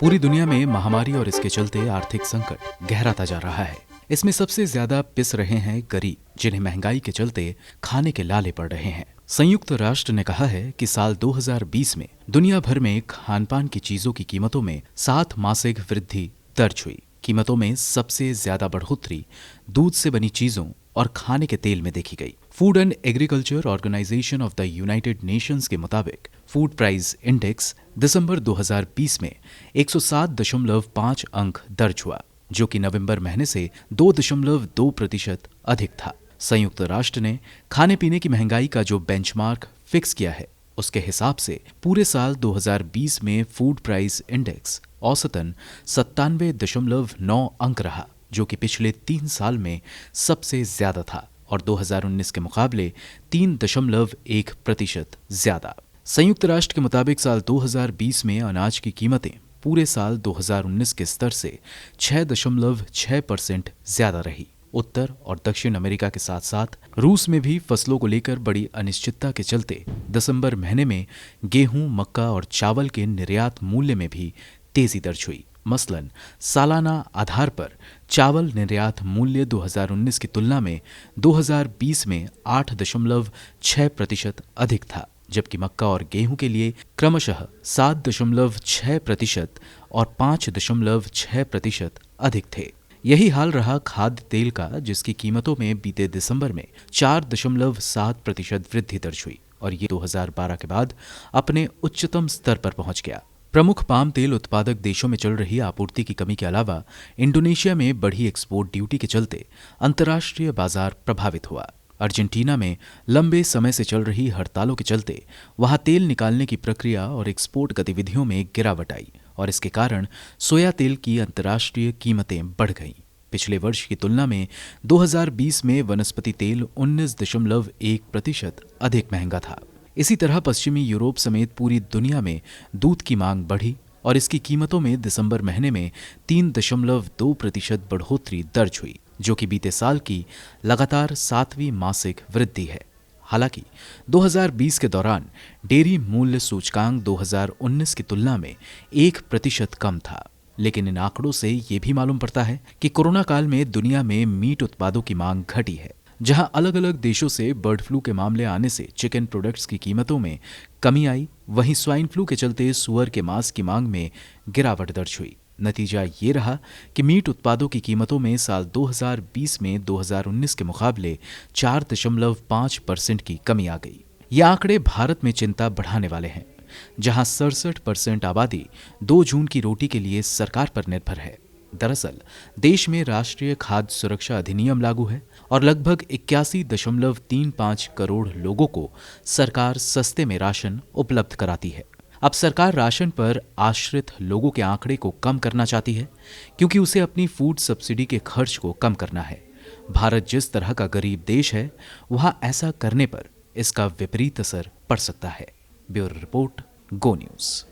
पूरी दुनिया में महामारी और इसके चलते आर्थिक संकट गहराता जा रहा है। इसमें सबसे ज्यादा पिस रहे हैं गरीब, जिन्हें महंगाई के चलते खाने के लाले पड़ रहे हैं। संयुक्त राष्ट्र ने कहा है कि साल 2020 में दुनिया भर में खान पान की चीजों की कीमतों में 7 मासिक वृद्धि दर्ज हुई। कीमतों में सबसे ज्यादा बढ़ोतरी दूध से बनी चीजों और खाने के तेल में देखी गई। Food and Agriculture Organization of the United Nations के मुताबिक फूड प्राइस इंडेक्स दिसंबर 2020 में 107.5 अंक दर्ज हुआ, जो कि नवंबर महीने से 2.2% अधिक था। संयुक्त राष्ट्र ने खाने पीने की महंगाई का जो बेंचमार्क फिक्स किया है, उसके हिसाब से पूरे साल 2020 में फूड प्राइस इंडेक्स औसतन 97.9 अंक रहा, जो कि पिछले 3 साल में सबसे ज्यादा था और 2019 के मुकाबले 3.1% ज्यादा। संयुक्त राष्ट्र के मुताबिक साल 2020 में अनाज की कीमतें पूरे साल 2019 के स्तर से 6.6% ज्यादा रही। उत्तर और दक्षिण अमेरिका के साथ साथ रूस में भी फसलों को लेकर बड़ी अनिश्चितता के चलते दिसंबर महीने में गेहूं, मक्का और चावल के निर्यात मूल्य में भी तेजी दर्ज हुई। मसलन सालाना आधार पर चावल निर्यात मूल्य 2019 की तुलना में 2020 में 8.6% अधिक था, जबकि मक्का और गेहूं के लिए क्रमशः 7.6% और 5.6% अधिक थे। यही हाल रहा खाद्य तेल का, जिसकी कीमतों में बीते दिसंबर में 4.7% वृद्धि दर्ज हुई और ये 2012 के बाद अपने उच्चतम स्तर पर पहुंच गया। प्रमुख पाम तेल उत्पादक देशों में चल रही आपूर्ति की कमी के अलावा इंडोनेशिया में बढ़ी एक्सपोर्ट ड्यूटी के चलते अंतर्राष्ट्रीय बाजार प्रभावित हुआ। अर्जेंटीना में लंबे समय से चल रही हड़तालों के चलते वहां तेल निकालने की प्रक्रिया और एक्सपोर्ट गतिविधियों में गिरावट आई और इसके कारण सोया तेल की अंतर्राष्ट्रीय कीमतें बढ़ गईं। पिछले वर्ष की तुलना में 2020 में वनस्पति तेल 19.1% अधिक महंगा था। इसी तरह पश्चिमी यूरोप समेत पूरी दुनिया में दूध की मांग बढ़ी और इसकी कीमतों में दिसंबर महीने में 3.2% बढ़ोतरी दर्ज हुई, जो कि बीते साल की लगातार 7वीं मासिक वृद्धि है। हालांकि 2020 के दौरान डेयरी मूल्य सूचकांक 2019 की तुलना में 1% कम था, लेकिन इन आंकड़ों से ये भी मालूम पड़ता है कि कोरोना काल में दुनिया में मीट उत्पादों की मांग घटी है। जहां अलग अलग देशों से बर्ड फ्लू के मामले आने से चिकन प्रोडक्ट्स की कीमतों में कमी आई, वहीं स्वाइन फ्लू के चलते सुअर के मांस की मांग में गिरावट दर्ज हुई। नतीजा ये रहा कि मीट उत्पादों की कीमतों में साल 2020 में 2019 के मुकाबले 4.5% की कमी आ गई। ये आंकड़े भारत में चिंता बढ़ाने वाले हैं, जहां 67% आबादी 2 जून की रोटी के लिए सरकार पर निर्भर है। दरअसल देश में राष्ट्रीय खाद्य सुरक्षा अधिनियम लागू है और लगभग 81.35 करोड़ लोगों को सरकार सस्ते में राशन उपलब्ध कराती है। अब सरकार राशन पर आश्रित लोगों के आंकड़े को कम करना चाहती है, क्योंकि उसे अपनी फूड सब्सिडी के खर्च को कम करना है। भारत जिस तरह का गरीब देश है, वहां ऐसा करने पर इसका विपरीत असर पड़ सकता है। ब्यूरो रिपोर्ट, गो न्यूज।